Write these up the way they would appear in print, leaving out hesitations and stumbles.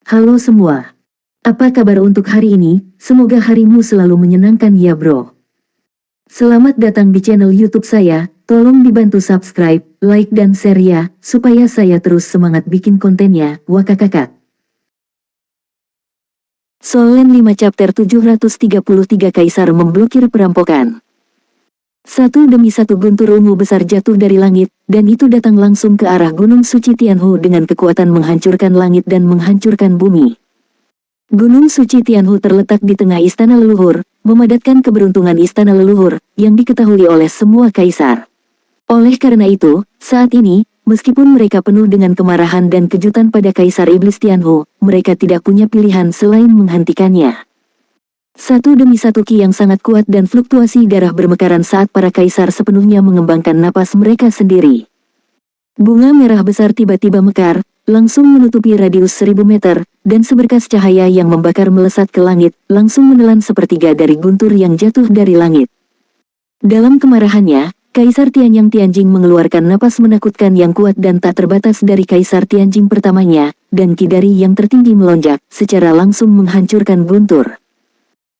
Halo semua. Apa kabar untuk hari ini? Semoga harimu selalu menyenangkan ya bro. Selamat datang di channel YouTube saya. Tolong dibantu subscribe, like dan share ya, supaya saya terus semangat bikin kontennya. Wakakakak. Solen 5 chapter 733 Kaisar memblokir perampokan. Satu demi satu guntur ungu besar jatuh dari langit, dan itu datang langsung ke arah Gunung Suci Tianhu dengan kekuatan menghancurkan langit dan menghancurkan bumi. Gunung Suci Tianhu terletak di tengah istana leluhur, memadatkan keberuntungan istana leluhur, yang diketahui oleh semua kaisar. Oleh karena itu, saat ini, meskipun mereka penuh dengan kemarahan dan kejutan pada Kaisar Iblis Tianhu, mereka tidak punya pilihan selain menghentikannya. Satu demi satu ki yang sangat kuat dan fluktuasi darah bermekaran saat para kaisar sepenuhnya mengembangkan napas mereka sendiri. Bunga merah besar tiba-tiba mekar, langsung menutupi radius 1000 meter, dan seberkas cahaya yang membakar melesat ke langit, langsung menelan sepertiga dari guntur yang jatuh dari langit. Dalam kemarahannya, Kaisar Tianyang Tianjing mengeluarkan napas menakutkan yang kuat dan tak terbatas dari Kaisar Tianjing pertamanya, dan ki dari yang tertinggi melonjak, secara langsung menghancurkan guntur.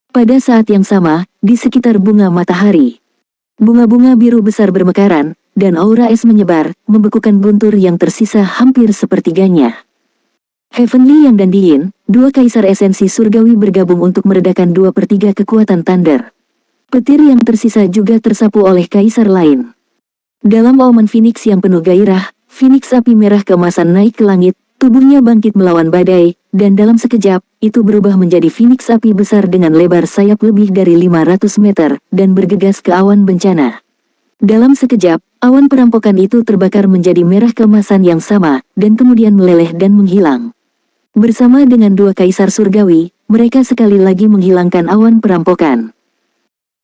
Pada saat yang sama, di sekitar bunga matahari, bunga-bunga biru besar bermekaran, dan aura es menyebar, membekukan guntur yang tersisa hampir sepertiganya. Heavenly Yang dan Diin, dua kaisar esensi surgawi bergabung untuk meredakan 2/3 kekuatan Thunder. Petir yang tersisa juga tersapu oleh kaisar lain. Dalam auman Phoenix yang penuh gairah, Phoenix api merah keemasan naik ke langit, tubuhnya bangkit melawan badai, dan dalam sekejap, itu berubah menjadi Phoenix api besar dengan lebar sayap lebih dari 500 meter, dan bergegas ke awan bencana. Dalam sekejap, awan perampokan itu terbakar menjadi merah keemasan yang sama, dan kemudian meleleh dan menghilang. Bersama dengan dua kaisar surgawi, mereka sekali lagi menghilangkan awan perampokan.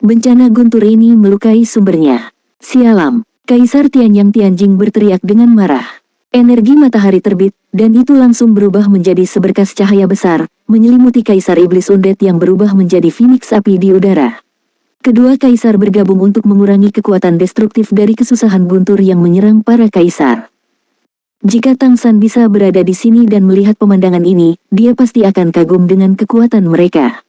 Bencana guntur ini melukai sumbernya. Sialam, Kaisar Tianyang Tianjing berteriak dengan marah. Energi matahari terbit, dan itu langsung berubah menjadi seberkas cahaya besar, menyelimuti Kaisar Iblis Undead yang berubah menjadi Phoenix api di udara. Kedua kaisar bergabung untuk mengurangi kekuatan destruktif dari kesusahan guntur yang menyerang para kaisar. Jika Tang San bisa berada di sini dan melihat pemandangan ini, dia pasti akan kagum dengan kekuatan mereka.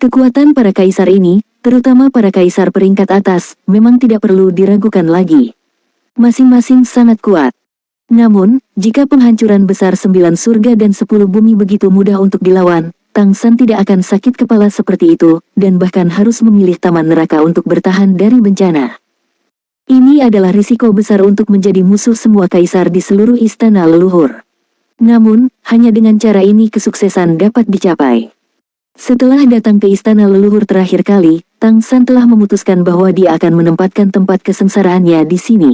Kekuatan para kaisar ini, terutama para kaisar peringkat atas, memang tidak perlu diragukan lagi. Masing-masing sangat kuat. Namun, jika penghancuran besar 9 surga dan 10 bumi begitu mudah untuk dilawan, Tang San tidak akan sakit kepala seperti itu, dan bahkan harus memilih taman neraka untuk bertahan dari bencana. Ini adalah risiko besar untuk menjadi musuh semua kaisar di seluruh istana leluhur. Namun, hanya dengan cara ini kesuksesan dapat dicapai. Setelah datang ke istana leluhur terakhir kali, Tang San telah memutuskan bahwa dia akan menempatkan tempat kesengsaraannya di sini.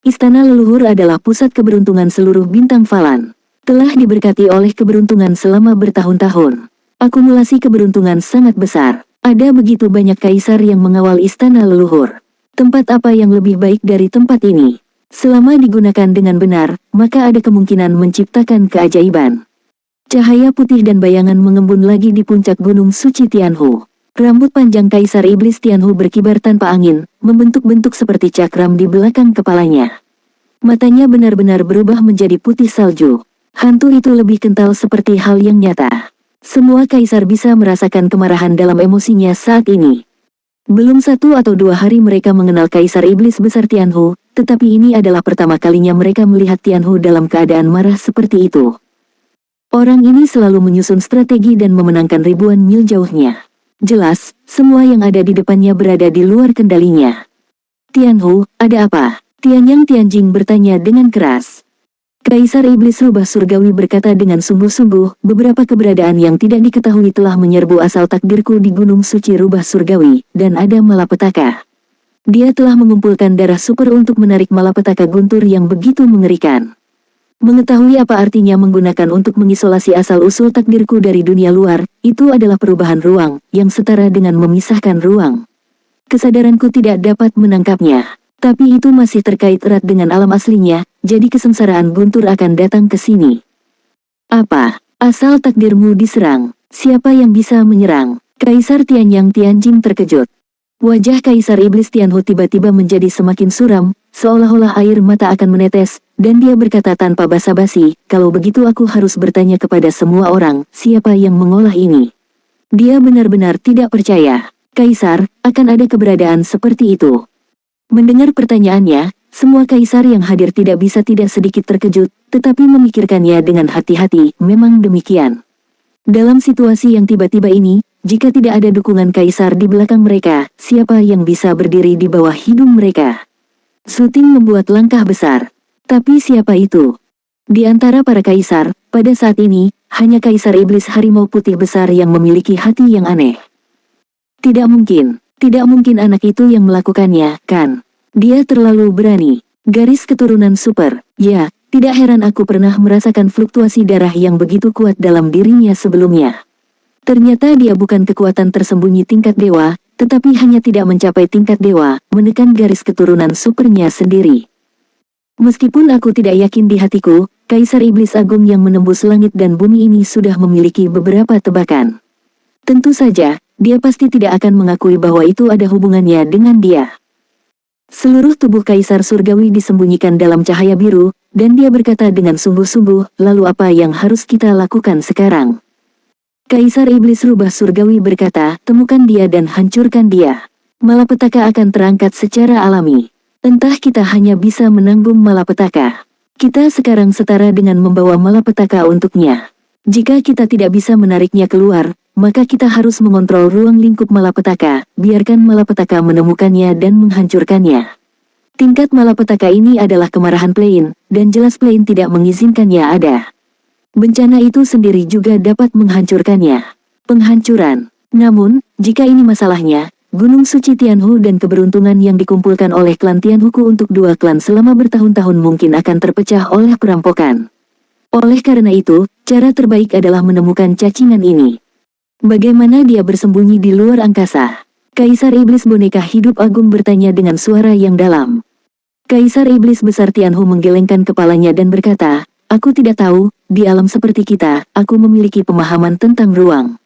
Istana leluhur adalah pusat keberuntungan seluruh bintang Falan. Telah diberkati oleh keberuntungan selama bertahun-tahun. Akumulasi keberuntungan sangat besar. Ada begitu banyak kaisar yang mengawal istana leluhur. Tempat apa yang lebih baik dari tempat ini? Selama digunakan dengan benar, maka ada kemungkinan menciptakan keajaiban. Cahaya putih dan bayangan mengembun lagi di puncak Gunung Suci Tianhu. Rambut panjang Kaisar Iblis Tianhu berkibar tanpa angin, membentuk-bentuk seperti cakram di belakang kepalanya. Matanya benar-benar berubah menjadi putih salju. Hantu itu lebih kental seperti hal yang nyata. Semua kaisar bisa merasakan kemarahan dalam emosinya saat ini. Belum 1 atau 2 hari mereka mengenal Kaisar Iblis Besar Tianhu, tetapi ini adalah pertama kalinya mereka melihat Tianhu dalam keadaan marah seperti itu. Orang ini selalu menyusun strategi dan memenangkan ribuan mil jauhnya. Jelas, semua yang ada di depannya berada di luar kendalinya. Tianhu, ada apa? Tianyang Tianjing bertanya dengan keras. Kaisar Iblis Rubah Surgawi berkata dengan sungguh-sungguh, beberapa keberadaan yang tidak diketahui telah menyerbu asal takdirku di Gunung Suci Rubah Surgawi, dan ada malapetaka. Dia telah mengumpulkan darah super untuk menarik malapetaka guntur yang begitu mengerikan. Mengetahui apa artinya menggunakan untuk mengisolasi asal-usul takdirku dari dunia luar, itu adalah perubahan ruang, yang setara dengan memisahkan ruang. Kesadaranku tidak dapat menangkapnya, tapi itu masih terkait erat dengan alam aslinya, jadi kesengsaraan guntur akan datang ke sini. Apa? Asal takdirmu diserang, siapa yang bisa menyerang? Kaisar Tianyang Tianjing terkejut. Wajah Kaisar Iblis Tianhu tiba-tiba menjadi semakin suram, seolah-olah air mata akan menetes, dan dia berkata tanpa basa-basi, kalau begitu aku harus bertanya kepada semua orang, siapa yang mengolah ini? Dia benar-benar tidak percaya, Kaisar, akan ada keberadaan seperti itu. Mendengar pertanyaannya, semua kaisar yang hadir tidak bisa tidak sedikit terkejut, tetapi memikirkannya dengan hati-hati, memang demikian. Dalam situasi yang tiba-tiba ini, jika tidak ada dukungan kaisar di belakang mereka, siapa yang bisa berdiri di bawah hidung mereka? Suting membuat langkah besar. Tapi siapa itu? Di antara para kaisar, pada saat ini, hanya Kaisar Iblis Harimau Putih Besar yang memiliki hati yang aneh. Tidak mungkin anak itu yang melakukannya, kan? Dia terlalu berani. Garis keturunan super, ya. Tidak heran aku pernah merasakan fluktuasi darah yang begitu kuat dalam dirinya sebelumnya. Ternyata dia bukan kekuatan tersembunyi tingkat dewa, tetapi hanya tidak mencapai tingkat dewa, menekan garis keturunan supernya sendiri. Meskipun aku tidak yakin di hatiku, Kaisar Iblis Agung yang menembus langit dan bumi ini sudah memiliki beberapa tebakan. Tentu saja, dia pasti tidak akan mengakui bahwa itu ada hubungannya dengan dia. Seluruh tubuh Kaisar Surgawi disembunyikan dalam cahaya biru, dan dia berkata dengan sungguh-sungguh, lalu apa yang harus kita lakukan sekarang? Kaisar Iblis Rubah Surgawi berkata, temukan dia dan hancurkan dia. Malapetaka akan terangkat secara alami. Entah kita hanya bisa menanggung malapetaka. Kita sekarang setara dengan membawa malapetaka untuknya. Jika kita tidak bisa menariknya keluar, maka kita harus mengontrol ruang lingkup malapetaka, biarkan malapetaka menemukannya dan menghancurkannya. Tingkat malapetaka ini adalah kemarahan Plain, dan jelas Plain tidak mengizinkannya ada. Bencana itu sendiri juga dapat menghancurkannya. Penghancuran. Namun, jika ini masalahnya, Gunung Suci Tianhu dan keberuntungan yang dikumpulkan oleh klan Tianhuku untuk dua klan selama bertahun-tahun mungkin akan terpecah oleh perampokan. Oleh karena itu, cara terbaik adalah menemukan cacingan ini. Bagaimana dia bersembunyi di luar angkasa? Kaisar Iblis Boneka Hidup Agung bertanya dengan suara yang dalam. Kaisar Iblis Besar Tianhu menggelengkan kepalanya dan berkata, aku tidak tahu, di alam seperti kita, aku memiliki pemahaman tentang ruang.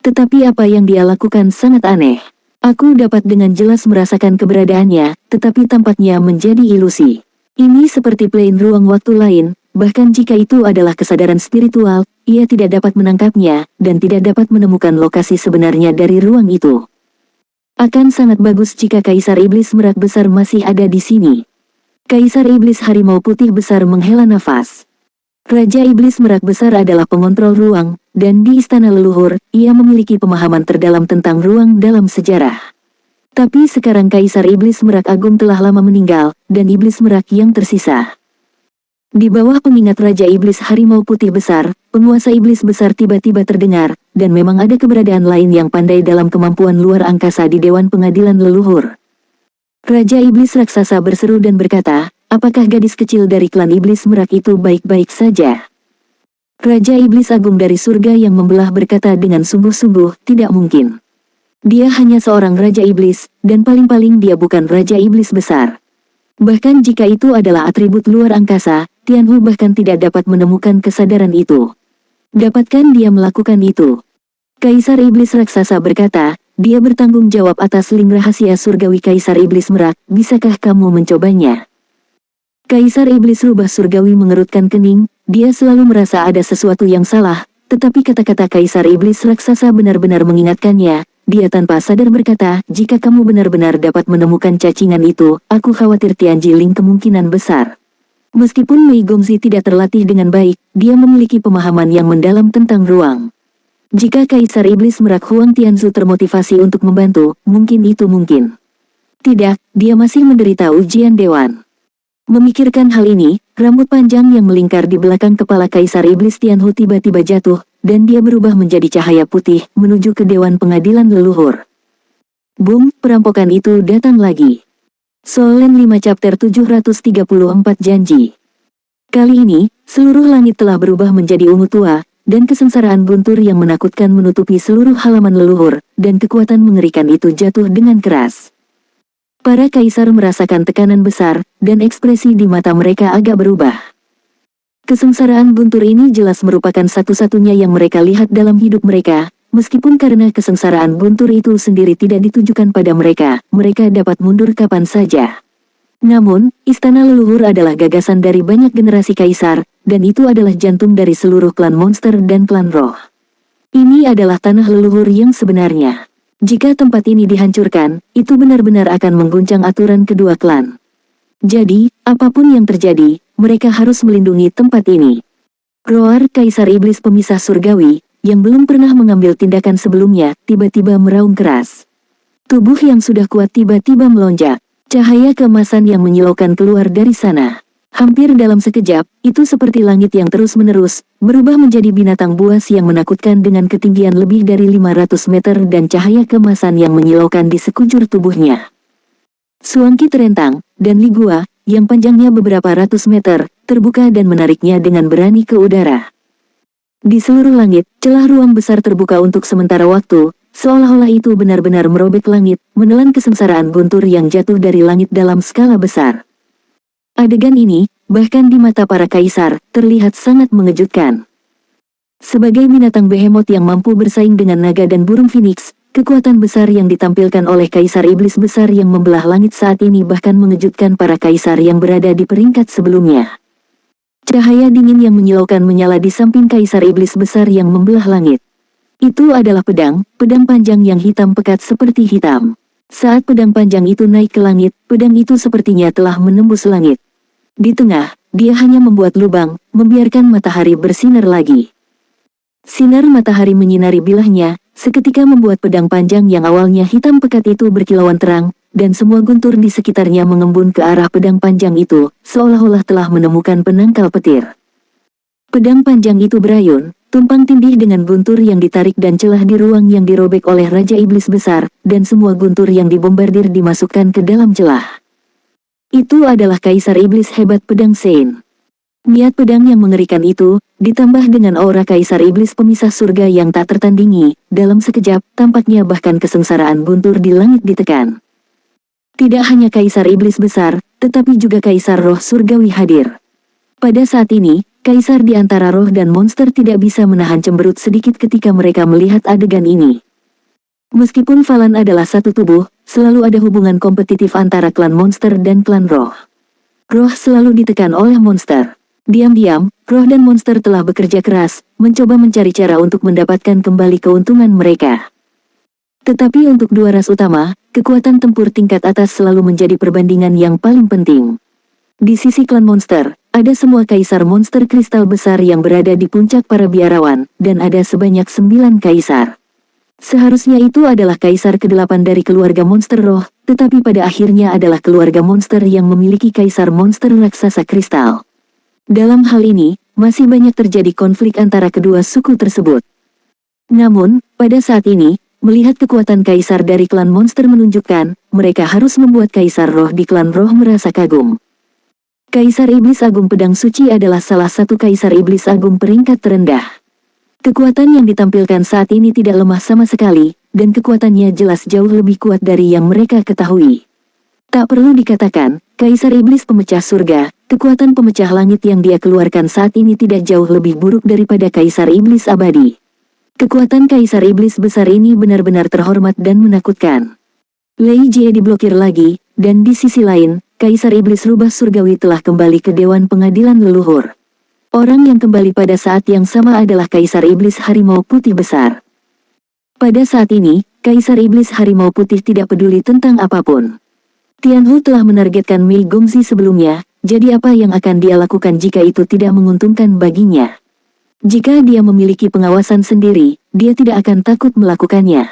Tetapi apa yang dia lakukan sangat aneh. Aku dapat dengan jelas merasakan keberadaannya, tetapi tampaknya menjadi ilusi. Ini seperti plane ruang waktu lain. Bahkan jika itu adalah kesadaran spiritual, ia tidak dapat menangkapnya, dan tidak dapat menemukan lokasi sebenarnya dari ruang itu. Akan sangat bagus jika Kaisar Iblis Merak Besar masih ada di sini. Kaisar Iblis Harimau Putih Besar menghela nafas. Raja Iblis Merak Besar adalah pengontrol ruang, dan di Istana Leluhur, ia memiliki pemahaman terdalam tentang ruang dalam sejarah. Tapi sekarang Kaisar Iblis Merak Agung telah lama meninggal, dan Iblis Merak yang tersisa. Di bawah pengingat Raja Iblis Harimau Putih Besar, penguasa Iblis Besar tiba-tiba terdengar, dan memang ada keberadaan lain yang pandai dalam kemampuan luar angkasa di Dewan Pengadilan Leluhur. Raja Iblis Raksasa berseru dan berkata, apakah gadis kecil dari klan Iblis Merak itu baik-baik saja? Raja Iblis Agung dari surga yang membelah berkata dengan sungguh-sungguh, tidak mungkin. Dia hanya seorang Raja Iblis, dan paling-paling dia bukan Raja Iblis Besar. Bahkan jika itu adalah atribut luar angkasa, Tianhu bahkan tidak dapat menemukan kesadaran itu. Dapatkah dia melakukan itu? Kaisar Iblis Raksasa berkata, dia bertanggung jawab atas link rahasia surgawi Kaisar Iblis Merak, bisakah kamu mencobanya? Kaisar Iblis Rubah Surgawi mengerutkan kening, dia selalu merasa ada sesuatu yang salah, tetapi kata-kata Kaisar Iblis Raksasa benar-benar mengingatkannya. Dia tanpa sadar berkata, jika kamu benar-benar dapat menemukan cacingan itu, aku khawatir Tianji Ling kemungkinan besar. Meskipun Mei Gongzi tidak terlatih dengan baik, dia memiliki pemahaman yang mendalam tentang ruang. Jika Kaisar Iblis Merak Huang Tianzu termotivasi untuk membantu, mungkin itu mungkin. Tidak, dia masih menderita ujian dewan. Memikirkan hal ini, rambut panjang yang melingkar di belakang kepala Kaisar Iblis Tianhu tiba-tiba jatuh, dan dia berubah menjadi cahaya putih, menuju ke Dewan Pengadilan Leluhur. Boom, perampokan itu datang lagi. Solen 5 chapter 734 janji. Kali ini, seluruh langit telah berubah menjadi ungu tua, dan kesengsaraan guntur yang menakutkan menutupi seluruh halaman leluhur, dan kekuatan mengerikan itu jatuh dengan keras. Para kaisar merasakan tekanan besar, dan ekspresi di mata mereka agak berubah. Kesengsaraan guntur ini jelas merupakan satu-satunya yang mereka lihat dalam hidup mereka, meskipun karena kesengsaraan guntur itu sendiri tidak ditujukan pada mereka, mereka dapat mundur kapan saja. Namun, istana leluhur adalah gagasan dari banyak generasi kaisar, dan itu adalah jantung dari seluruh klan monster dan klan roh. Ini adalah tanah leluhur yang sebenarnya. Jika tempat ini dihancurkan, itu benar-benar akan mengguncang aturan kedua klan. Jadi, apapun yang terjadi, mereka harus melindungi tempat ini. Roar Kaisar Iblis Pemisah Surgawi, yang belum pernah mengambil tindakan sebelumnya, tiba-tiba meraung keras. Tubuh yang sudah kuat tiba-tiba melonjak. Cahaya keemasan yang menyilaukan keluar dari sana. Hampir dalam sekejap, itu seperti langit yang terus-menerus, berubah menjadi binatang buas yang menakutkan dengan ketinggian lebih dari 500 meter dan cahaya keemasan yang menyilaukan di sekujur tubuhnya. Suangki terentang, dan Li Gua, yang panjangnya beberapa ratus meter, terbuka dan menariknya dengan berani ke udara. Di seluruh langit, celah ruang besar terbuka untuk sementara waktu, seolah-olah itu benar-benar merobek langit, menelan kesengsaraan guntur yang jatuh dari langit dalam skala besar. Adegan ini, bahkan di mata para kaisar, terlihat sangat mengejutkan. Sebagai binatang behemoth yang mampu bersaing dengan naga dan burung phoenix, kekuatan besar yang ditampilkan oleh Kaisar Iblis besar yang membelah langit saat ini bahkan mengejutkan para kaisar yang berada di peringkat sebelumnya. Cahaya dingin yang menyilaukan menyala di samping Kaisar Iblis besar yang membelah langit. Itu adalah pedang panjang yang hitam pekat seperti hitam. Saat pedang panjang itu naik ke langit, pedang itu sepertinya telah menembus langit. Di tengah, dia hanya membuat lubang, membiarkan matahari bersinar lagi. Sinar matahari menyinari bilahnya, seketika membuat pedang panjang yang awalnya hitam pekat itu berkilauan terang, dan semua guntur di sekitarnya mengembun ke arah pedang panjang itu, seolah-olah telah menemukan penangkal petir. Pedang panjang itu berayun, tumpang tindih dengan guntur yang ditarik dan celah di ruang yang dirobek oleh Raja Iblis besar, dan semua guntur yang dibombardir dimasukkan ke dalam celah. Itu adalah Kaisar Iblis hebat pedang Sein. Niat pedang yang mengerikan itu, ditambah dengan aura Kaisar Iblis Pemisah Surga yang tak tertandingi, dalam sekejap, tampaknya bahkan kesengsaraan guntur di langit ditekan. Tidak hanya Kaisar Iblis besar, tetapi juga Kaisar Roh Surgawi hadir. Pada saat ini, Kaisar di antara roh dan monster tidak bisa menahan cemberut sedikit ketika mereka melihat adegan ini. Meskipun Falan adalah satu tubuh, selalu ada hubungan kompetitif antara klan monster dan klan roh. Roh selalu ditekan oleh monster. Diam-diam, roh dan monster telah bekerja keras, mencoba mencari cara untuk mendapatkan kembali keuntungan mereka. Tetapi untuk dua ras utama, kekuatan tempur tingkat atas selalu menjadi perbandingan yang paling penting. Di sisi klan monster, ada semua kaisar monster kristal besar yang berada di puncak para biarawan, dan ada sebanyak 9 kaisar. Seharusnya itu adalah kaisar ke-8 dari keluarga monster roh, tetapi pada akhirnya adalah keluarga monster yang memiliki kaisar monster raksasa kristal. Dalam hal ini, masih banyak terjadi konflik antara kedua suku tersebut. Namun, pada saat ini, melihat kekuatan kaisar dari klan monster menunjukkan, mereka harus membuat kaisar roh di klan roh merasa kagum. Kaisar Iblis Agung Pedang Suci adalah salah satu kaisar Iblis Agung peringkat terendah. Kekuatan yang ditampilkan saat ini tidak lemah sama sekali, dan kekuatannya jelas jauh lebih kuat dari yang mereka ketahui. Tak perlu dikatakan, Kaisar Iblis Pemecah Surga, kekuatan pemecah langit yang dia keluarkan saat ini tidak jauh lebih buruk daripada Kaisar Iblis Abadi. Kekuatan Kaisar Iblis besar ini benar-benar terhormat dan menakutkan. Lei Jie diblokir lagi, dan di sisi lain, Kaisar Iblis Rubah Surgawi telah kembali ke Dewan Pengadilan Leluhur. Orang yang kembali pada saat yang sama adalah Kaisar Iblis Harimau Putih Besar. Pada saat ini, Kaisar Iblis Harimau Putih tidak peduli tentang apapun. Tianhu telah menargetkan Mei Gongzi sebelumnya, jadi apa yang akan dia lakukan jika itu tidak menguntungkan baginya? Jika dia memiliki pengawasan sendiri, dia tidak akan takut melakukannya.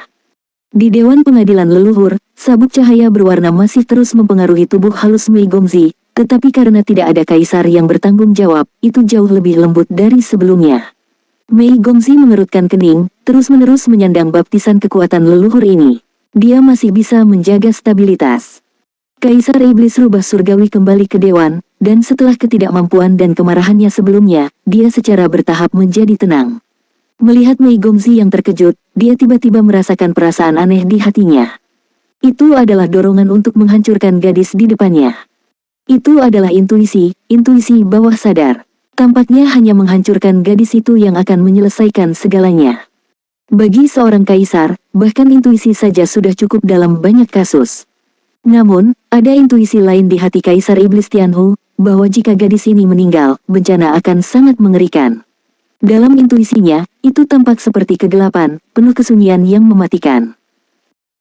Di Dewan Pengadilan Leluhur, sabuk cahaya berwarna masih terus mempengaruhi tubuh halus Mei Gongzi, tetapi karena tidak ada kaisar yang bertanggung jawab, itu jauh lebih lembut dari sebelumnya. Mei Gongzi mengerutkan kening, terus-menerus menyandang baptisan kekuatan leluhur ini. Dia masih bisa menjaga stabilitas. Kaisar Iblis Rubah Surgawi kembali ke Dewan, dan setelah ketidakmampuan dan kemarahannya sebelumnya, dia secara bertahap menjadi tenang. Melihat Mei Gongzi yang terkejut, dia tiba-tiba merasakan perasaan aneh di hatinya. Itu adalah dorongan untuk menghancurkan gadis di depannya. Itu adalah intuisi bawah sadar. Tampaknya hanya menghancurkan gadis itu yang akan menyelesaikan segalanya. Bagi seorang kaisar, bahkan intuisi saja sudah cukup dalam banyak kasus. Namun, Ada intuisi lain di hati Kaisar Iblis Tianhu, bahwa jika gadis ini meninggal, bencana akan sangat mengerikan. Dalam intuisinya, itu tampak seperti kegelapan, penuh kesunyian yang mematikan.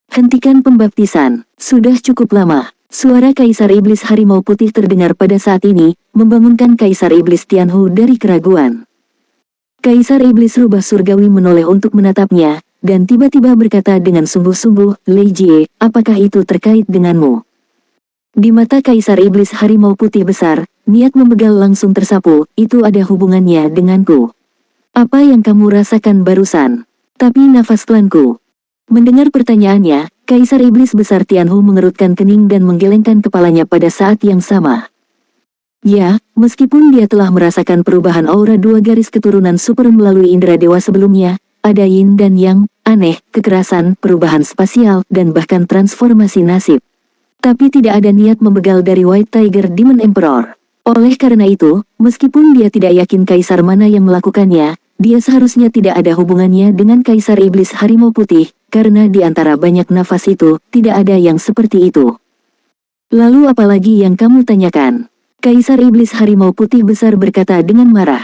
Hentikan pembaptisan, sudah cukup lama. Suara Kaisar Iblis Harimau Putih terdengar pada saat ini, membangunkan Kaisar Iblis Tianhu dari keraguan. Kaisar Iblis Rubah Surgawi menoleh untuk menatapnya, dan tiba-tiba berkata dengan sungguh-sungguh, Lei Jie, apakah itu terkait denganmu? Di mata Kaisar Iblis Harimau Putih besar, niat membegal langsung tersapu, itu ada hubungannya denganku. Apa yang kamu rasakan barusan? Tapi nafas klanku. Mendengar pertanyaannya, Kaisar Iblis besar Tianhu mengerutkan kening dan menggelengkan kepalanya pada saat yang sama. Ya, meskipun dia telah merasakan perubahan aura dua garis keturunan super melalui indera dewa sebelumnya, ada yin dan yang, aneh, kekerasan, perubahan spasial, dan bahkan transformasi nasib. Tapi tidak ada niat membegal dari White Tiger Demon Emperor. Oleh karena itu, meskipun dia tidak yakin kaisar mana yang melakukannya, dia seharusnya tidak ada hubungannya dengan Kaisar Iblis Harimau Putih, karena di antara banyak nafas itu, tidak ada yang seperti itu. Lalu apalagi yang kamu tanyakan? Kaisar Iblis Harimau Putih besar berkata dengan marah.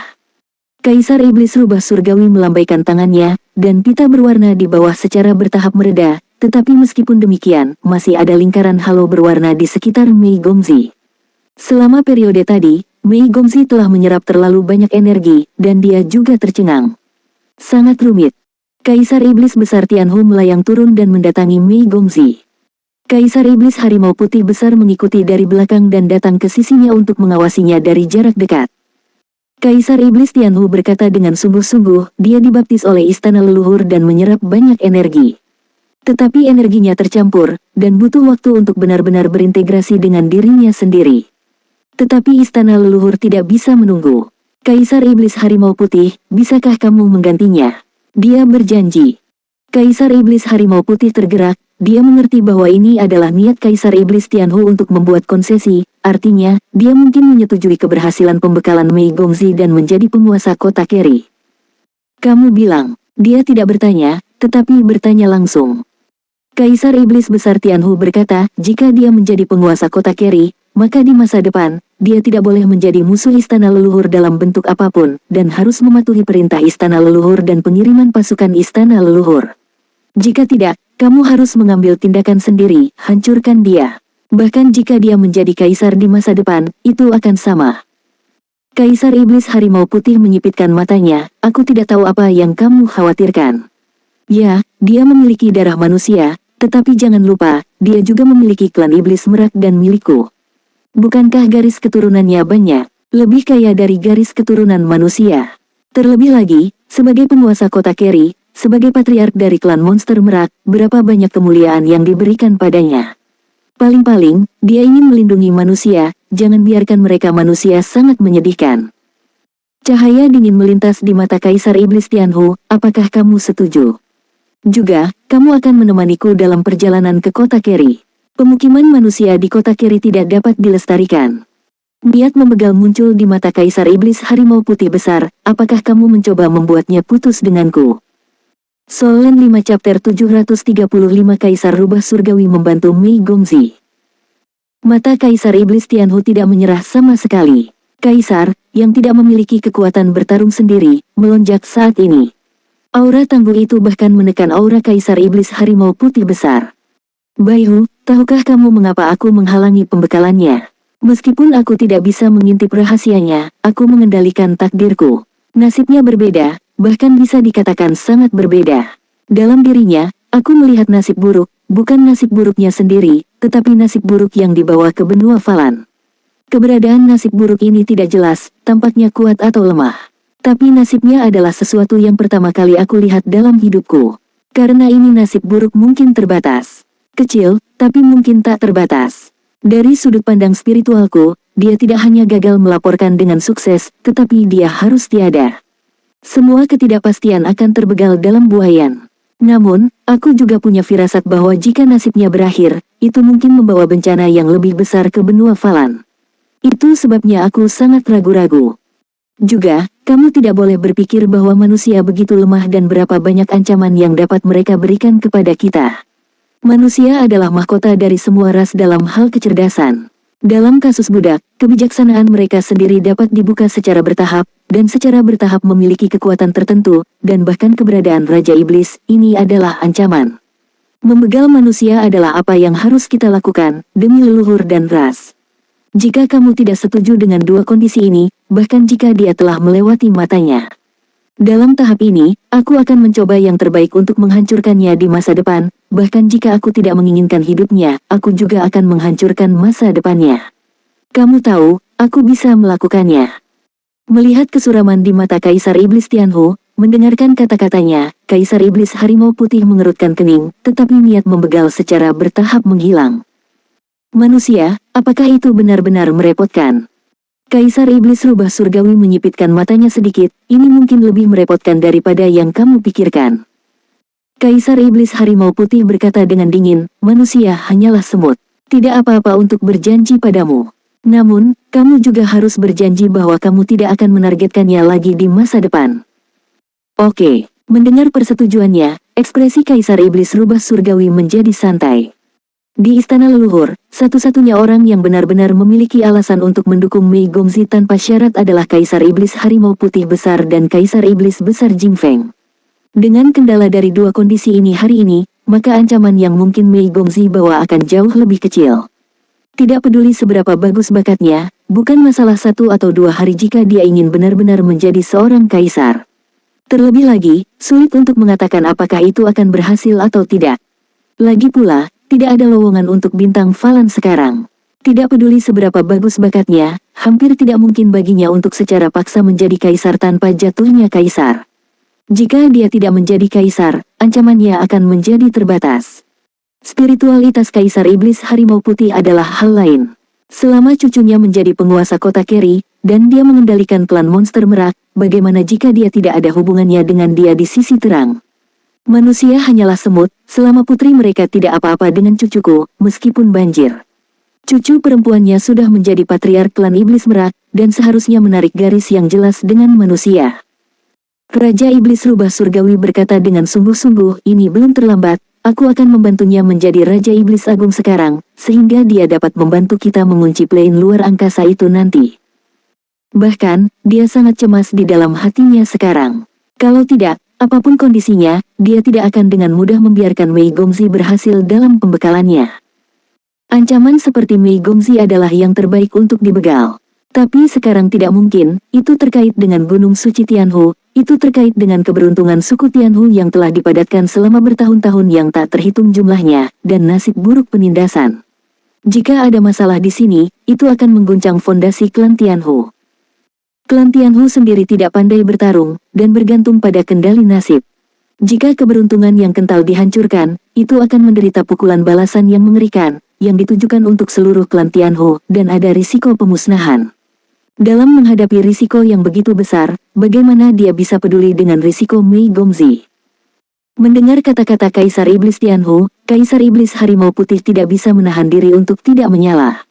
Kaisar Iblis Rubah Surgawi melambaikan tangannya, dan pita berwarna di bawah secara bertahap mereda, tetapi meskipun demikian, masih ada lingkaran halo berwarna di sekitar Mei Gongzi. Selama periode tadi, Mei Gongzi telah menyerap terlalu banyak energi, dan dia juga tercengang. Sangat rumit. Kaisar Iblis besar Tianhu melayang turun dan mendatangi Mei Gongzi. Kaisar Iblis Harimau Putih besar mengikuti dari belakang dan datang ke sisinya untuk mengawasinya dari jarak dekat. Kaisar Iblis Tianhu berkata dengan sungguh-sungguh, dia dibaptis oleh istana leluhur dan menyerap banyak energi. Tetapi energinya tercampur, dan butuh waktu untuk benar-benar berintegrasi dengan dirinya sendiri. Tetapi istana leluhur tidak bisa menunggu. Kaisar Iblis Harimau Putih, bisakah kamu menggantinya? Dia berjanji. Kaisar Iblis Harimau Putih tergerak, dia mengerti bahwa ini adalah niat Kaisar Iblis Tianhu untuk membuat konsesi, artinya, dia mungkin menyetujui keberhasilan pembekalan Mei Gongzi dan menjadi penguasa kota Keri. Kamu bilang, dia tidak bertanya, tetapi bertanya langsung. Kaisar Iblis besar Tianhu berkata, jika dia menjadi penguasa kota Keri, maka di masa depan, dia tidak boleh menjadi musuh istana leluhur dalam bentuk apapun, dan harus mematuhi perintah istana leluhur dan pengiriman pasukan istana leluhur. Jika tidak, kamu harus mengambil tindakan sendiri, hancurkan dia. Bahkan jika dia menjadi kaisar di masa depan, itu akan sama. Kaisar Iblis Harimau Putih menyipitkan matanya, aku tidak tahu apa yang kamu khawatirkan. Ya, dia memiliki darah manusia, tetapi jangan lupa, dia juga memiliki klan iblis merak dan milikku. Bukankah garis keturunannya banyak, lebih kaya dari garis keturunan manusia? Terlebih lagi, sebagai penguasa kota Keri, sebagai patriark dari klan monster merak, berapa banyak kemuliaan yang diberikan padanya. Paling-paling, dia ingin melindungi manusia, jangan biarkan mereka manusia sangat menyedihkan. Cahaya dingin melintas di mata Kaisar Iblis Tianhu, apakah kamu setuju? Juga, kamu akan menemaniku dalam perjalanan ke kota Keri. Pemukiman manusia di kota Keri tidak dapat dilestarikan. Niat membegal muncul di mata Kaisar Iblis Harimau Putih besar, apakah kamu mencoba membuatnya putus denganku? Solen 5 chapter 735 Kaisar Rubah Surgawi membantu Mei Gongzi. Mata Kaisar Iblis Tianhu tidak menyerah sama sekali. Kaisar, yang tidak memiliki kekuatan bertarung sendiri, melonjak saat ini. Aura tangguh itu bahkan menekan aura Kaisar Iblis Harimau Putih besar. Baihu, tahukah kamu mengapa aku menghalangi pembekalannya? Meskipun aku tidak bisa mengintip rahasianya, aku mengendalikan takdirku. Nasibnya berbeda, bahkan bisa dikatakan sangat berbeda. Dalam dirinya, aku melihat nasib buruk, bukan nasib buruknya sendiri, tetapi nasib buruk yang dibawa ke benua Falan. Keberadaan nasib buruk ini tidak jelas, tampaknya kuat atau lemah. Tapi nasibnya adalah sesuatu yang pertama kali aku lihat dalam hidupku. Karena ini nasib buruk mungkin terbatas. Kecil, tapi mungkin tak terbatas. Dari sudut pandang spiritualku, dia tidak hanya gagal melaporkan dengan sukses, tetapi dia harus tiada. Semua ketidakpastian akan terbegal dalam buayan. Namun, aku juga punya firasat bahwa jika nasibnya berakhir, itu mungkin membawa bencana yang lebih besar ke benua Falan. Itu sebabnya aku sangat ragu-ragu. Juga, kamu tidak boleh berpikir bahwa manusia begitu lemah dan berapa banyak ancaman yang dapat mereka berikan kepada kita. Manusia adalah mahkota dari semua ras dalam hal kecerdasan. Dalam kasus budak, kebijaksanaan mereka sendiri dapat dibuka secara bertahap, dan secara bertahap memiliki kekuatan tertentu, dan bahkan keberadaan Raja Iblis, ini adalah ancaman. Membegal manusia adalah apa yang harus kita lakukan, demi leluhur dan ras. Jika kamu tidak setuju dengan dua kondisi ini, bahkan jika dia telah melewati matanya. Dalam tahap ini, aku akan mencoba yang terbaik untuk menghancurkannya di masa depan, bahkan jika aku tidak menginginkan hidupnya, aku juga akan menghancurkan masa depannya. Kamu tahu, aku bisa melakukannya. Melihat kesuraman di mata Kaisar Iblis Tianhu, mendengarkan kata-katanya, Kaisar Iblis Harimau Putih mengerutkan kening, tetapi niat membegal secara bertahap menghilang. Manusia, apakah itu benar-benar merepotkan? Kaisar Iblis Rubah Surgawi menyipitkan matanya sedikit, ini mungkin lebih merepotkan daripada yang kamu pikirkan. Kaisar Iblis Harimau Putih berkata dengan dingin, manusia hanyalah semut. Tidak apa-apa untuk berjanji padamu. Namun, kamu juga harus berjanji bahwa kamu tidak akan menargetkannya lagi di masa depan. Oke, mendengar persetujuannya, ekspresi Kaisar Iblis Rubah Surgawi menjadi santai. Di Istana Leluhur, satu-satunya orang yang benar-benar memiliki alasan untuk mendukung Mei Gongzi tanpa syarat adalah Kaisar Iblis Harimau Putih Besar dan Kaisar Iblis Besar Jing Feng. Dengan kendala dari dua kondisi ini hari ini, maka ancaman yang mungkin Mei Gongzi bawa akan jauh lebih kecil. Tidak peduli seberapa bagus bakatnya, bukan masalah 1 atau 2 hari jika dia ingin benar-benar menjadi seorang kaisar. Terlebih lagi, sulit untuk mengatakan apakah itu akan berhasil atau tidak. Lagi pula, tidak ada lowongan untuk bintang Falan sekarang. Tidak peduli seberapa bagus bakatnya, hampir tidak mungkin baginya untuk secara paksa menjadi kaisar tanpa jatuhnya kaisar. Jika dia tidak menjadi kaisar, ancamannya akan menjadi terbatas. Spiritualitas Kaisar Iblis Harimau Putih adalah hal lain. Selama cucunya menjadi penguasa kota Keri, dan dia mengendalikan klan monster merak, bagaimana jika dia tidak ada hubungannya dengan dia di sisi terang? Manusia hanyalah semut, selama putri mereka tidak apa-apa dengan cucuku, meskipun banjir. Cucu perempuannya sudah menjadi patriark klan Iblis Merak, dan seharusnya menarik garis yang jelas dengan manusia. Raja Iblis Rubah Surgawi berkata dengan sungguh-sungguh, ini belum terlambat, aku akan membantunya menjadi Raja Iblis Agung sekarang, sehingga dia dapat membantu kita mengunci plane luar angkasa itu nanti. Bahkan, dia sangat cemas di dalam hatinya sekarang. Kalau tidak, apapun kondisinya, dia tidak akan dengan mudah membiarkan Mei Gongzi berhasil dalam pembekalannya. Ancaman seperti Mei Gongzi adalah yang terbaik untuk dibegal. Tapi sekarang tidak mungkin, itu terkait dengan Gunung Suci Tianhu, itu terkait dengan keberuntungan suku Tianhu yang telah dipadatkan selama bertahun-tahun yang tak terhitung jumlahnya, dan nasib buruk penindasan. Jika ada masalah di sini, itu akan mengguncang fondasi klan Tianhu. Klan Tianhu sendiri tidak pandai bertarung, dan bergantung pada kendali nasib. Jika keberuntungan yang kental dihancurkan, itu akan menderita pukulan balasan yang mengerikan, yang ditujukan untuk seluruh klan Tianhu, dan ada risiko pemusnahan. Dalam menghadapi risiko yang begitu besar, bagaimana dia bisa peduli dengan risiko Mei Gongzi? Mendengar kata-kata Kaisar Iblis Tianhu, Kaisar Iblis Harimau Putih tidak bisa menahan diri untuk tidak menyala.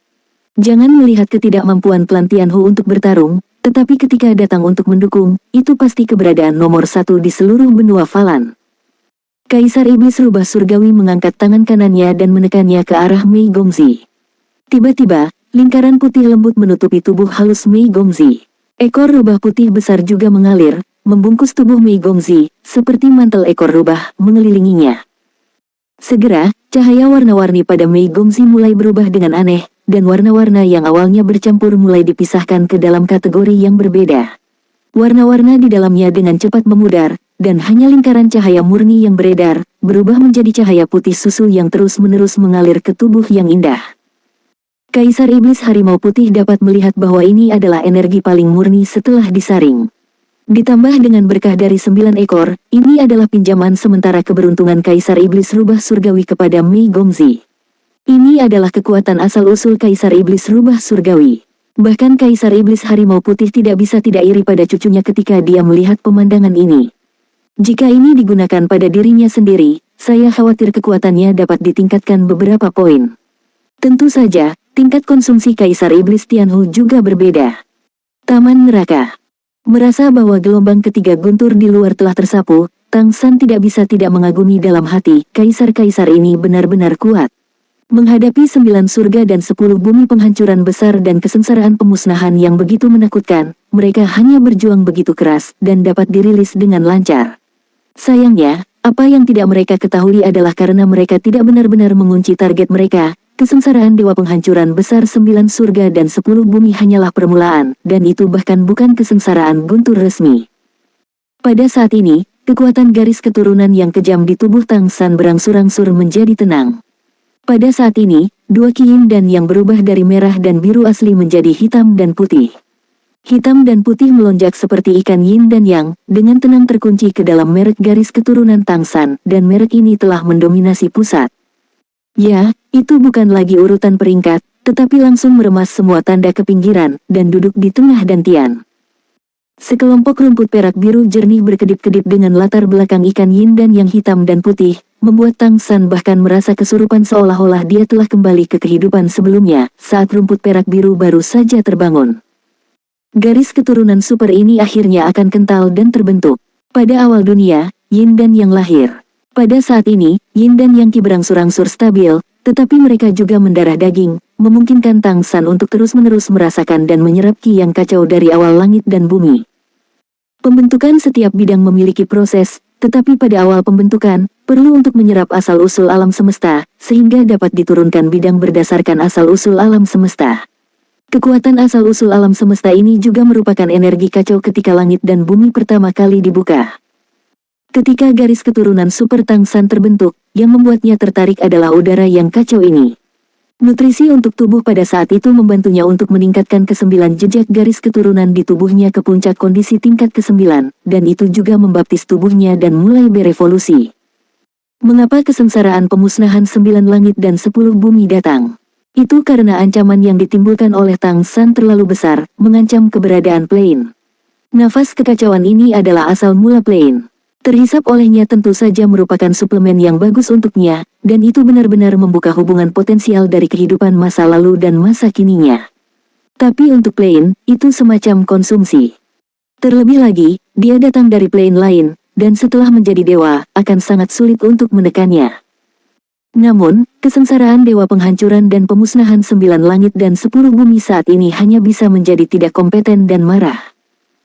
Jangan melihat ketidakmampuan klan Tianhu untuk bertarung, tetapi ketika datang untuk mendukung, itu pasti keberadaan nomor 1 di seluruh benua Falan. Kaisar Iblis Rubah Surgawi mengangkat tangan kanannya dan menekannya ke arah Mei Gongzi. Tiba-tiba, lingkaran putih lembut menutupi tubuh halus Mei Gongzi. Ekor rubah putih besar juga mengalir, membungkus tubuh Mei Gongzi, seperti mantel ekor rubah mengelilinginya. Segera, cahaya warna-warni pada Mei Gongzi mulai berubah dengan aneh, dan warna-warna yang awalnya bercampur mulai dipisahkan ke dalam kategori yang berbeda. Warna-warna di dalamnya dengan cepat memudar, dan hanya lingkaran cahaya murni yang beredar, berubah menjadi cahaya putih susu yang terus-menerus mengalir ke tubuh yang indah. Kaisar Iblis Harimau Putih dapat melihat bahwa ini adalah energi paling murni setelah disaring. Ditambah dengan berkah dari 9 ekor, ini adalah pinjaman sementara keberuntungan Kaisar Iblis Rubah Surgawi kepada Mei Gongzi. Ini adalah kekuatan asal-usul Kaisar Iblis Rubah Surgawi. Bahkan Kaisar Iblis Harimau Putih tidak bisa tidak iri pada cucunya ketika dia melihat pemandangan ini. Jika ini digunakan pada dirinya sendiri, saya khawatir kekuatannya dapat ditingkatkan beberapa poin. Tentu saja, tingkat konsumsi Kaisar Iblis Tianhu juga berbeda. Taman Neraka. Merasa bahwa gelombang ketiga guntur di luar telah tersapu, Tang San tidak bisa tidak mengagumi dalam hati, kaisar-kaisar ini benar-benar kuat. Menghadapi 9 surga dan 10 bumi penghancuran besar dan kesengsaraan pemusnahan yang begitu menakutkan, mereka hanya berjuang begitu keras dan dapat dirilis dengan lancar. Sayangnya, apa yang tidak mereka ketahui adalah karena mereka tidak benar-benar mengunci target mereka, kesengsaraan dewa penghancuran besar 9 surga dan 10 bumi hanyalah permulaan, dan itu bahkan bukan kesengsaraan guntur resmi. Pada saat ini, kekuatan garis keturunan yang kejam di tubuh Tang San berangsur-angsur menjadi tenang. Pada saat ini, dua Qi Yin dan yang berubah dari merah dan biru asli menjadi hitam dan putih. Hitam dan putih melonjak seperti ikan Yin dan Yang, dengan tenang terkunci ke dalam merek garis keturunan Tang San, dan merek ini telah mendominasi pusat. Ya, itu bukan lagi urutan peringkat, tetapi langsung meremas semua tanda ke pinggiran, dan duduk di tengah dantian. Sekelompok rumput perak biru jernih berkedip-kedip dengan latar belakang ikan Yin dan Yang hitam dan putih, membuat Tang San bahkan merasa kesurupan seolah-olah dia telah kembali ke kehidupan sebelumnya, saat rumput perak biru baru saja terbangun. Garis keturunan super ini akhirnya akan kental dan terbentuk. Pada awal dunia, Yin dan Yang lahir. Pada saat ini, Yin dan Yang Qi berangsur-angsur stabil, tetapi mereka juga mendarah daging, memungkinkan Tang San untuk terus-menerus merasakan dan menyerap Qi yang kacau dari awal langit dan bumi. Pembentukan setiap bidang memiliki proses, tetapi pada awal pembentukan, perlu untuk menyerap asal-usul alam semesta, sehingga dapat diturunkan bidang berdasarkan asal-usul alam semesta. Kekuatan asal-usul alam semesta ini juga merupakan energi kacau ketika langit dan bumi pertama kali dibuka. Ketika garis keturunan super Tang San terbentuk, yang membuatnya tertarik adalah udara yang kacau ini. Nutrisi untuk tubuh pada saat itu membantunya untuk meningkatkan ke-9 jejak garis keturunan di tubuhnya ke puncak kondisi tingkat ke-9, dan itu juga membaptis tubuhnya dan mulai berevolusi. Mengapa kesengsaraan pemusnahan 9 langit dan 10 bumi datang? Itu karena ancaman yang ditimbulkan oleh Tang San terlalu besar, mengancam keberadaan Plane. Nafas kekacauan ini adalah asal mula Plane. Terhisap olehnya tentu saja merupakan suplemen yang bagus untuknya, dan itu benar-benar membuka hubungan potensial dari kehidupan masa lalu dan masa kininya. Tapi untuk Plane, itu semacam konsumsi. Terlebih lagi, dia datang dari Plane lain, dan setelah menjadi dewa, akan sangat sulit untuk menekannya. Namun, kesengsaraan dewa penghancuran dan pemusnahan 9 langit dan 10 bumi saat ini hanya bisa menjadi tidak kompeten dan marah.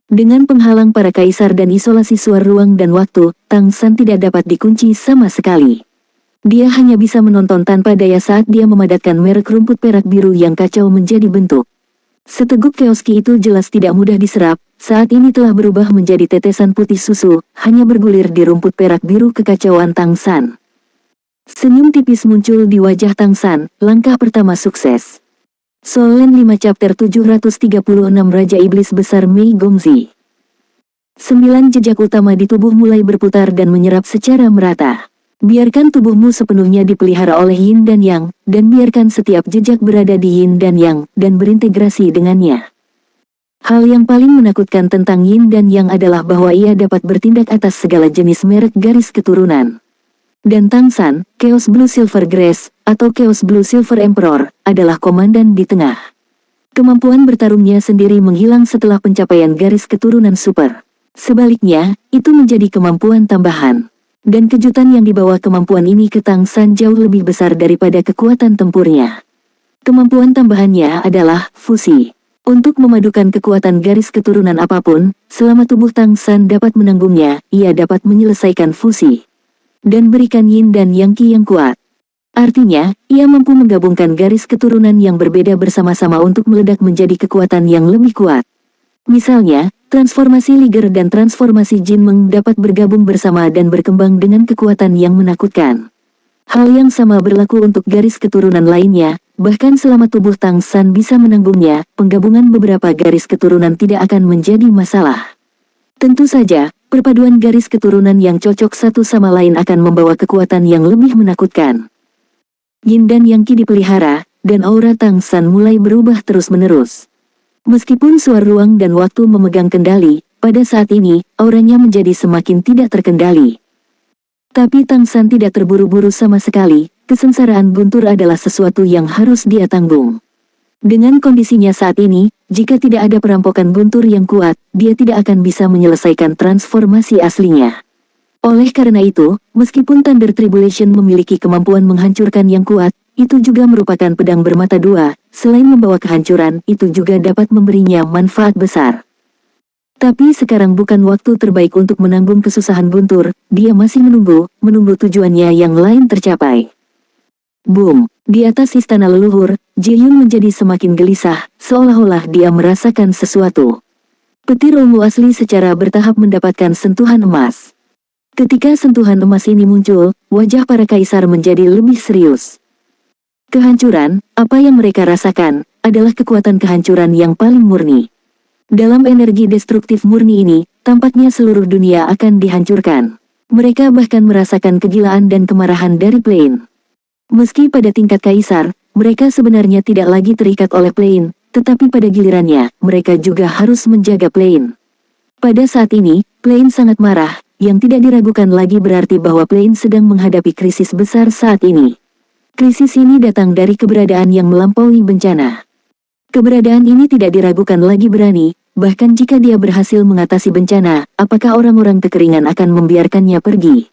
Dengan penghalang para kaisar dan isolasi suar ruang dan waktu, Tang San tidak dapat dikunci sama sekali. Dia hanya bisa menonton tanpa daya saat dia memadatkan merek rumput perak biru yang kacau menjadi bentuk. Seteguk keoski itu jelas tidak mudah diserap, saat ini telah berubah menjadi tetesan putih susu, hanya bergulir di rumput perak biru kekacauan Tang San. Senyum tipis muncul di wajah Tang San, langkah pertama sukses. Solen 5 chapter 736 Raja Iblis Besar Mei Gongzi. 9 jejak utama di tubuh mulai berputar dan menyerap secara merata. Biarkan tubuhmu sepenuhnya dipelihara oleh Yin dan Yang, dan biarkan setiap jejak berada di Yin dan Yang, dan berintegrasi dengannya. Hal yang paling menakutkan tentang Yin dan Yang adalah bahwa ia dapat bertindak atas segala jenis merek garis keturunan. Dan Tang San, Chaos Blue Silver Grace, atau Chaos Blue Silver Emperor, adalah komandan di tengah. Kemampuan bertarungnya sendiri menghilang setelah pencapaian garis keturunan super. Sebaliknya, itu menjadi kemampuan tambahan. Dan kejutan yang dibawa kemampuan ini ke Tang San jauh lebih besar daripada kekuatan tempurnya. Kemampuan tambahannya adalah fusi. Untuk memadukan kekuatan garis keturunan apapun, selama tubuh Tang San dapat menanggungnya, ia dapat menyelesaikan fusi. Dan berikan Yin dan Yang Qi yang kuat. Artinya, ia mampu menggabungkan garis keturunan yang berbeda bersama-sama untuk meledak menjadi kekuatan yang lebih kuat. Misalnya, transformasi Liger dan transformasi Jin Meng dapat bergabung bersama dan berkembang dengan kekuatan yang menakutkan. Hal yang sama berlaku untuk garis keturunan lainnya, bahkan selama tubuh Tang San bisa menanggungnya, penggabungan beberapa garis keturunan tidak akan menjadi masalah. Tentu saja, perpaduan garis keturunan yang cocok satu sama lain akan membawa kekuatan yang lebih menakutkan. Yin dan Yang Qi dipelihara, dan aura Tang San mulai berubah terus-menerus. Meskipun suar ruang dan waktu memegang kendali, pada saat ini, auranya menjadi semakin tidak terkendali. Tapi Tang San tidak terburu-buru sama sekali, kesengsaraan guntur adalah sesuatu yang harus dia tanggung. Dengan kondisinya saat ini, jika tidak ada perampokan guntur yang kuat, dia tidak akan bisa menyelesaikan transformasi aslinya. Oleh karena itu, meskipun Thunder Tribulation memiliki kemampuan menghancurkan yang kuat, itu juga merupakan pedang bermata dua, selain membawa kehancuran, itu juga dapat memberinya manfaat besar. Tapi sekarang bukan waktu terbaik untuk menanggung kesusahan Guntur, dia masih menunggu tujuannya yang lain tercapai. Boom! Di atas istana leluhur, Jae-yun menjadi semakin gelisah, seolah-olah dia merasakan sesuatu. Petir ungu asli secara bertahap mendapatkan sentuhan emas. Ketika sentuhan emas ini muncul, wajah para kaisar menjadi lebih serius. Kehancuran, apa yang mereka rasakan, adalah kekuatan kehancuran yang paling murni. Dalam energi destruktif murni ini, tampaknya seluruh dunia akan dihancurkan. Mereka bahkan merasakan kegilaan dan kemarahan dari Plain. Meski pada tingkat kaisar, mereka sebenarnya tidak lagi terikat oleh Plain, tetapi pada gilirannya, mereka juga harus menjaga Plain. Pada saat ini, Plain sangat marah, yang tidak diragukan lagi berarti bahwa Plain sedang menghadapi krisis besar saat ini. Krisis ini datang dari keberadaan yang melampaui bencana. Keberadaan ini tidak diragukan lagi berani, bahkan jika dia berhasil mengatasi bencana, apakah orang-orang kekeringan akan membiarkannya pergi?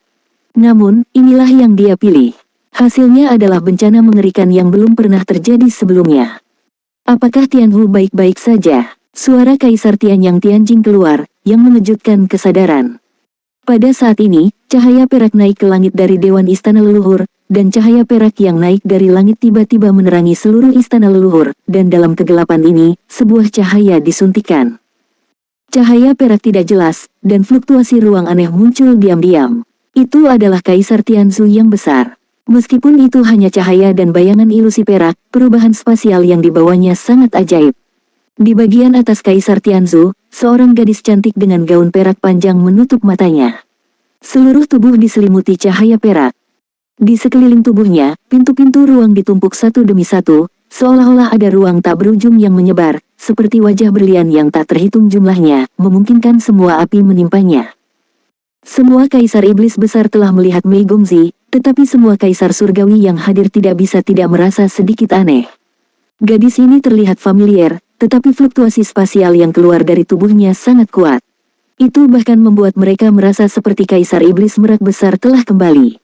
Namun, inilah yang dia pilih. Hasilnya adalah bencana mengerikan yang belum pernah terjadi sebelumnya. Apakah Tianhu baik-baik saja? Suara Kaisar Tianyang Tianjing keluar, yang mengejutkan kesadaran. Pada saat ini, cahaya perak naik ke langit dari Dewan Istana Leluhur, dan cahaya perak yang naik dari langit tiba-tiba menerangi seluruh istana leluhur, dan dalam kegelapan ini, sebuah cahaya disuntikkan. Cahaya perak tidak jelas, dan fluktuasi ruang aneh muncul diam-diam. Itu adalah Kaisar Tianzu yang besar. Meskipun itu hanya cahaya dan bayangan ilusi perak, perubahan spasial yang dibawanya sangat ajaib. Di bagian atas Kaisar Tianzu, seorang gadis cantik dengan gaun perak panjang menutup matanya. Seluruh tubuh diselimuti cahaya perak. Di sekeliling tubuhnya, pintu-pintu ruang ditumpuk satu demi satu, seolah-olah ada ruang tak berujung yang menyebar, seperti wajah berlian yang tak terhitung jumlahnya, memungkinkan semua api menimpanya. Semua kaisar iblis besar telah melihat Mei Gongzi, tetapi semua kaisar surgawi yang hadir tidak bisa tidak merasa sedikit aneh. Gadis ini terlihat familiar, tetapi fluktuasi spasial yang keluar dari tubuhnya sangat kuat. Itu bahkan membuat mereka merasa seperti kaisar iblis merak besar telah kembali.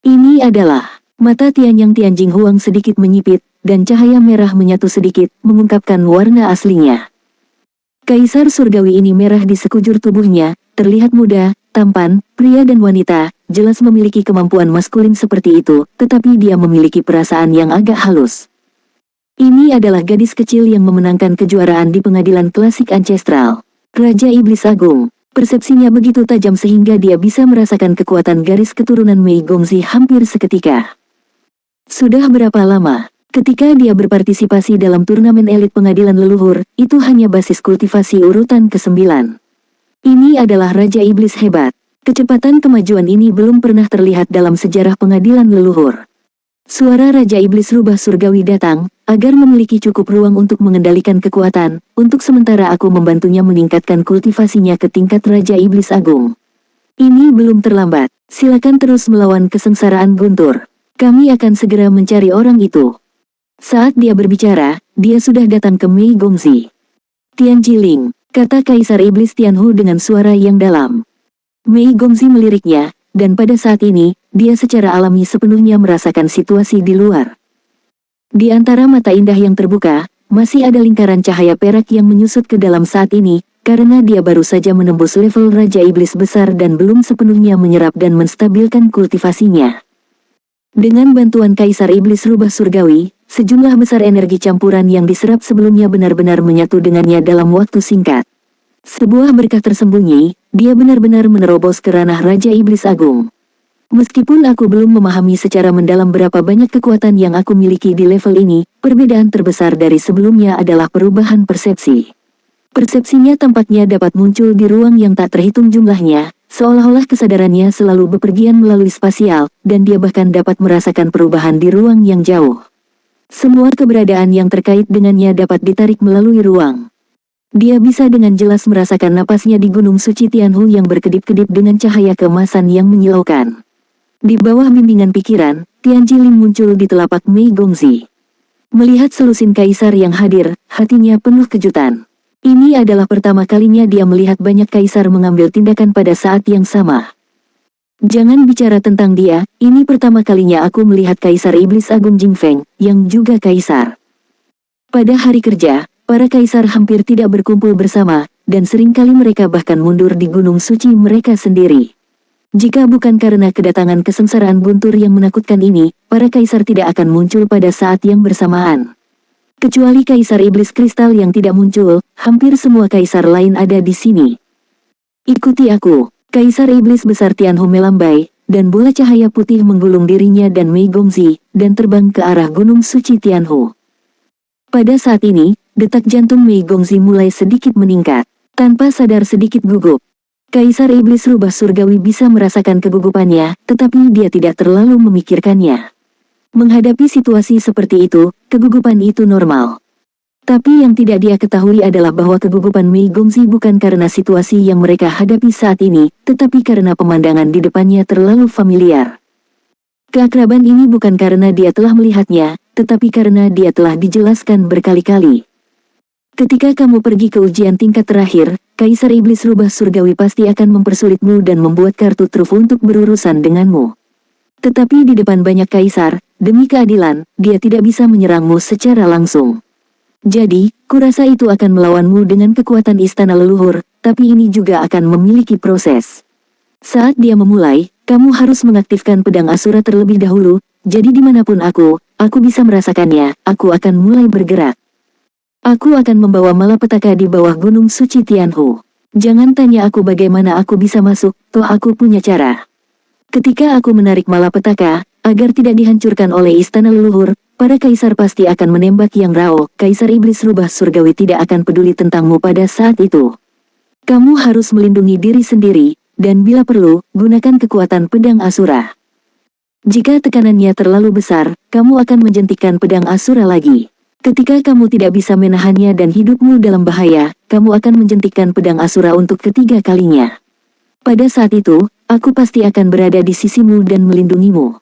Ini adalah, mata Tianyang Tianjing Huang sedikit menyipit, dan cahaya merah menyatu sedikit, mengungkapkan warna aslinya. Kaisar surgawi ini merah di sekujur tubuhnya, terlihat muda, tampan, pria dan wanita, jelas memiliki kemampuan maskulin seperti itu, tetapi dia memiliki perasaan yang agak halus. Ini adalah gadis kecil yang memenangkan kejuaraan di pengadilan klasik ancestral. Raja Iblis Agung. Persepsinya begitu tajam sehingga dia bisa merasakan kekuatan garis keturunan Mei Gongzi hampir seketika. Sudah berapa lama? Ketika dia berpartisipasi dalam turnamen elit pengadilan leluhur, itu hanya basis kultivasi urutan ke-9. Ini adalah Raja Iblis hebat. Kecepatan kemajuan ini belum pernah terlihat dalam sejarah pengadilan leluhur. Suara Raja Iblis Rubah Surgawi datang, agar memiliki cukup ruang untuk mengendalikan kekuatan, untuk sementara aku membantunya meningkatkan kultivasinya ke tingkat Raja Iblis Agung. Ini belum terlambat, silakan terus melawan kesengsaraan Guntur. Kami akan segera mencari orang itu. Saat dia berbicara, dia sudah datang ke Mei Gongzi. Tianjiling, kata Kaisar Iblis Tianhu dengan suara yang dalam. Mei Gongzi meliriknya, dan pada saat ini, dia secara alami sepenuhnya merasakan situasi di luar. Di antara mata indah yang terbuka, masih ada lingkaran cahaya perak yang menyusut ke dalam saat ini, karena dia baru saja menembus level Raja Iblis besar dan belum sepenuhnya menyerap dan menstabilkan kultivasinya. Dengan bantuan Kaisar Iblis Rubah Surgawi, sejumlah besar energi campuran yang diserap sebelumnya benar-benar menyatu dengannya dalam waktu singkat. Sebuah berkah tersembunyi, dia benar-benar menerobos ke ranah Raja Iblis Agung. Meskipun aku belum memahami secara mendalam berapa banyak kekuatan yang aku miliki di level ini, perbedaan terbesar dari sebelumnya adalah perubahan persepsi. Persepsinya tampaknya dapat muncul di ruang yang tak terhitung jumlahnya, seolah-olah kesadarannya selalu bepergian melalui spasial, dan dia bahkan dapat merasakan perubahan di ruang yang jauh. Semua keberadaan yang terkait dengannya dapat ditarik melalui ruang. Dia bisa dengan jelas merasakan napasnya di Gunung Suci Tianhu yang berkedip-kedip dengan cahaya keemasan yang menyilaukan. Di bawah bimbingan pikiran, Tianjiling muncul di telapak Mei Gongzi. Melihat selusin kaisar yang hadir, hatinya penuh kejutan. Ini adalah pertama kalinya dia melihat banyak kaisar mengambil tindakan pada saat yang sama. Jangan bicara tentang dia, ini pertama kalinya aku melihat Kaisar Iblis Agung Jingfeng, yang juga kaisar. Pada hari kerja, para kaisar hampir tidak berkumpul bersama, dan seringkali mereka bahkan mundur di gunung suci mereka sendiri. Jika bukan karena kedatangan kesengsaraan guntur yang menakutkan ini, para kaisar tidak akan muncul pada saat yang bersamaan. Kecuali Kaisar Iblis Kristal yang tidak muncul, hampir semua kaisar lain ada di sini. Ikuti aku. Kaisar Iblis Besar Tianhu melambai, dan bola cahaya putih menggulung dirinya dan Mei Gongzi, dan terbang ke arah gunung suci Tianhu. Pada saat ini, detak jantung Mei Gongzi mulai sedikit meningkat. Tanpa sadar sedikit gugup. Kaisar Iblis Rubah Surgawi bisa merasakan kegugupannya, tetapi dia tidak terlalu memikirkannya. Menghadapi situasi seperti itu, kegugupan itu normal. Tapi yang tidak dia ketahui adalah bahwa kegugupan Mei Gongzi bukan karena situasi yang mereka hadapi saat ini, tetapi karena pemandangan di depannya terlalu familiar. Keakraban ini bukan karena dia telah melihatnya, tetapi karena dia telah dijelaskan berkali-kali. Ketika kamu pergi ke ujian tingkat terakhir, Kaisar Iblis Rubah Surgawi pasti akan mempersulitmu dan membuat kartu truf untuk berurusan denganmu. Tetapi di depan banyak kaisar, demi keadilan, dia tidak bisa menyerangmu secara langsung. Jadi, kurasa itu akan melawanmu dengan kekuatan istana leluhur, tapi ini juga akan memiliki proses. Saat dia memulai, kamu harus mengaktifkan pedang Asura terlebih dahulu, jadi dimanapun aku bisa merasakannya, aku akan mulai bergerak. Aku akan membawa malapetaka di bawah gunung suci Tianhu. Jangan tanya aku bagaimana aku bisa masuk, toh aku punya cara. Ketika aku menarik malapetaka, agar tidak dihancurkan oleh istana leluhur, para kaisar pasti akan menembak Yang Rao. Kaisar Iblis Rubah Surgawi tidak akan peduli tentangmu pada saat itu. Kamu harus melindungi diri sendiri, dan bila perlu, gunakan kekuatan pedang Asura. Jika tekanannya terlalu besar, kamu akan menjentikkan pedang Asura lagi. Ketika kamu tidak bisa menahannya dan hidupmu dalam bahaya, kamu akan menjentikkan pedang Asura untuk ketiga kalinya. Pada saat itu, aku pasti akan berada di sisimu dan melindungimu.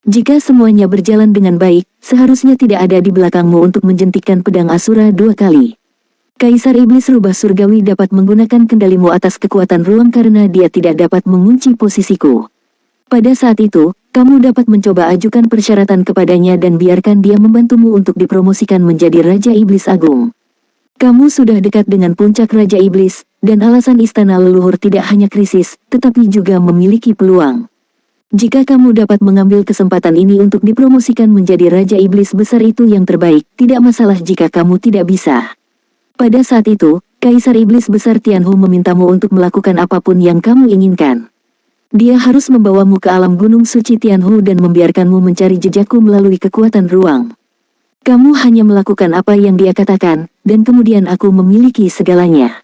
Jika semuanya berjalan dengan baik, seharusnya tidak ada di belakangmu untuk menjentikkan pedang Asura 2 kali. Kaisar Iblis Rubah Surgawi dapat menggunakan kendalimu atas kekuatan ruang karena dia tidak dapat mengunci posisiku. Pada saat itu, kamu dapat mencoba ajukan persyaratan kepadanya dan biarkan dia membantumu untuk dipromosikan menjadi Raja Iblis Agung. Kamu sudah dekat dengan puncak Raja Iblis, dan alasan istana leluhur tidak hanya krisis, tetapi juga memiliki peluang. Jika kamu dapat mengambil kesempatan ini untuk dipromosikan menjadi Raja Iblis Besar itu yang terbaik, tidak masalah jika kamu tidak bisa. Pada saat itu, Kaisar Iblis Besar Tianhu memintamu untuk melakukan apapun yang kamu inginkan. Dia harus membawamu ke alam gunung suci Tianhu dan membiarkanmu mencari jejakku melalui kekuatan ruang. Kamu hanya melakukan apa yang dia katakan, dan kemudian aku memiliki segalanya.